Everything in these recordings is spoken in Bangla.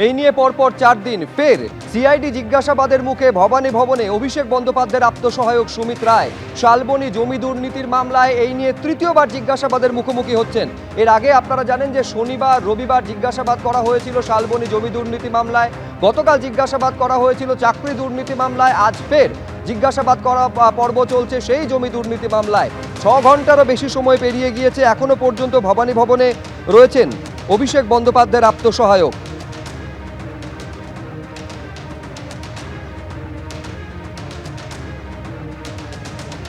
এই নিয়ে পরপর 4 দিন ফের সিআইডি জিজ্ঞাসাবাদের মুখে ভবানী ভবনে অভিষেক বন্দ্যোপাধ্যায়ের আপ্তসহায়ক সুমিত রায় শালবনী জমি দুর্নীতির মামলায় এই নিয়ে তৃতীয়বার জিজ্ঞাসাবাদের মুখোমুখি হচ্ছেন। এর আগে আপনারা জানেন যে শনিবার রবিবার জিজ্ঞাসাবাদ করা হয়েছিল শালবনী জমি দুর্নীতি মামলায়, গতকাল জিজ্ঞাসাবাদ করা হয়েছিল চাকরি দুর্নীতি মামলায়, আজ ফের জিজ্ঞাসাবাদ করা পর্ব চলছে সেই জমি দুর্নীতি মামলায়। 6 ঘন্টারও বেশি সময় পেরিয়ে গিয়েছে, এখনো পর্যন্ত ভবানী ভবনে রয়েছেন অভিষেক বন্দ্যোপাধ্যায়ের আপ্তসহায়ক।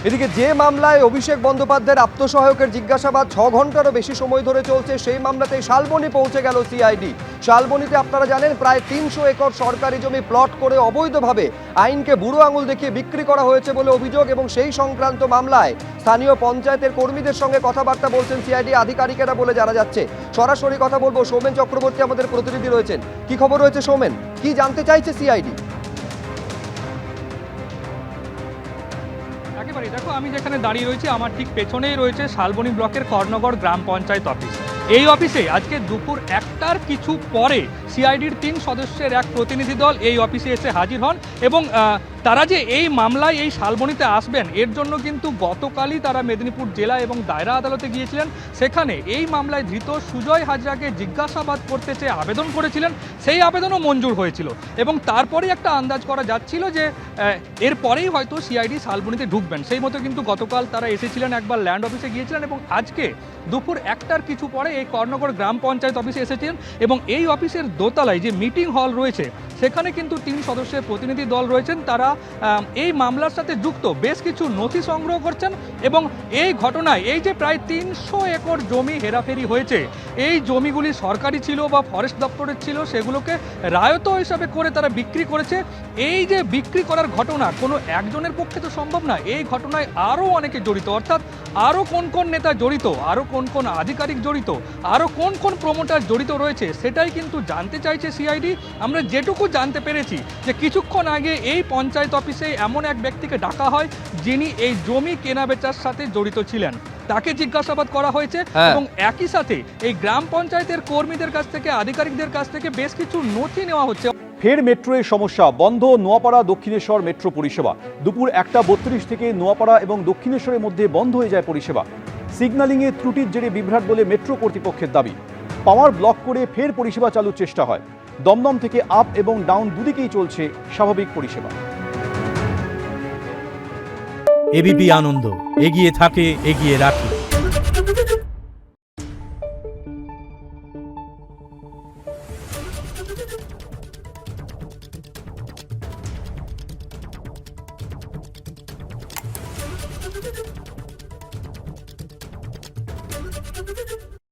এদিকে যে মামলায় অভিষেক বন্দ্যোপাধ্যায়ের আপ্তসহায়কের জিজ্ঞাসাবাদ 6 ঘন্টারও বেশি সময় ধরে চলছে, সেই মামলাতেই শালবনী পৌঁছে গেল সিআইডি। শালবনীতে আপনারা জানেন প্রায় 300 একর সরকারি জমি প্লট করে অবৈধভাবে আইনকে বুড়ো আঙুল দেখিয়ে বিক্রি করা হয়েছে বলে অভিযোগ, এবং সেই সংক্রান্ত মামলায় স্থানীয় পঞ্চায়েতের কর্মীদের সঙ্গে কথাবার্তা বলছেন সিআইডি আধিকারিকেরা বলে জানা যাচ্ছে। সরাসরি কথা বলবো, সৌমেন চক্রবর্তী আমাদের প্রতিনিধি রয়েছেন। কি খবর রয়েছে সৌমেন, কি জানতে চাইছে সিআইডি? একেবারে দেখো, আমি যেখানে দাঁড়িয়ে রয়েছি আমার ঠিক পেছনেই রয়েছে শালবনী ব্লকের কর্ণগড় গ্রাম পঞ্চায়েত অফিস। এই অফিসে আজকে দুপুর 1টার কিছু পরে সিআইডির 3 সদস্যের এক প্রতিনিধি দল এই অফিসে এসে হাজির হন, এবং তারা যে এই মামলায় এই শালবনীতে আসবেন এর জন্য কিন্তু গতকালই তারা মেদিনীপুর জেলা এবং দায়রা আদালতে গিয়েছিলেন। সেখানে এই মামলায় ধৃত সুজয় হাজরাকে জিজ্ঞাসাবাদ করতে চেয়ে আবেদন করেছিলেন, সেই আবেদনও মঞ্জুর হয়েছিল, এবং তারপরেই একটা আন্দাজ করা যাচ্ছিল যে এরপরেই হয়তো সিআইডি শালবনীতে ঢুকবেন। সেই মতো কিন্তু গতকাল তারা এসেছিলেন, একবার ল্যান্ড অফিসে গিয়েছিলেন, এবং আজকে দুপুর 1টার কিছু পরে এই কর্ণগড় গ্রাম পঞ্চায়েত অফিসে এসেছেন। এবং এই অফিসের দোতলায় যে মিটিং হল রয়েছে সেখানে কিন্তু 3 সদস্যের প্রতিনিধি দল রয়েছেন। তারা এই মামলার সাথে যুক্ত বেশ কিছু নথি সংগ্রহ করছেন, এবং এই ঘটনায় এই যে প্রায় 300 একর জমি হেরাফেরি হয়েছে, এই জমিগুলি সরকারি ছিল বা ফরেস্ট দপ্তরের ছিল, সেগুলোকে রায়ত হিসাবে করে তারা বিক্রি করেছে। এই যে বিক্রি করার ঘটনা কোনো একজনের পক্ষে তো সম্ভব না, এই ঘটনায় আরও অনেকে জড়িত, অর্থাৎ আরও কোন কোন নেতা জড়িত, আরও কোন কোন আধিকারিক জড়িত, আরও কোন কোন প্রমোটার জড়িত রয়েছে সেটাই কিন্তু জানতে চাইছে সিআইডি। আমরা যেটুকু জানতে পেরেছি যে কিছুক্ষণ আগে এই পঞ্চায়েত অফিসে এমন এক ব্যক্তিকে ডাকা হয় যিনি এই জমি কেনা বেচার সাথে জড়িত ছিলেন, তাকে জিজ্ঞাসাবাদ করা হয়েছে, এবং একই সাথে এই গ্রাম পঞ্চায়েতের কর্মীদের কাছ থেকে, আধিকারিকদের কাছ থেকে বেশ কিছু নথি নেওয়া হচ্ছে। ফের মেট্রোয় সমস্যা, বন্ধ নোয়াপাড়া দক্ষিণেশ্বর মেট্রো পরিষেবা। দুপুর 1:32 থেকে নোয়াপাড়া এবং দক্ষিণেশ্বরের মধ্যে বন্ধ হয়ে যায় পরিষেবা। সিগন্যালিংয়ে ত্রুটির জেরে বিভ্রাট বলে মেট্রো কর্তৃপক্ষের দাবি। পাওয়ার ব্লক করে ফের পরিষেবা চালুর চেষ্টা হয়। দমদম থেকে আপ এবং ডাউন দুদিকেই চলছে স্বাভাবিক পরিষেবা। এবিপি আনন্দ, এগিয়ে থাকে, এগিয়ে রাখে।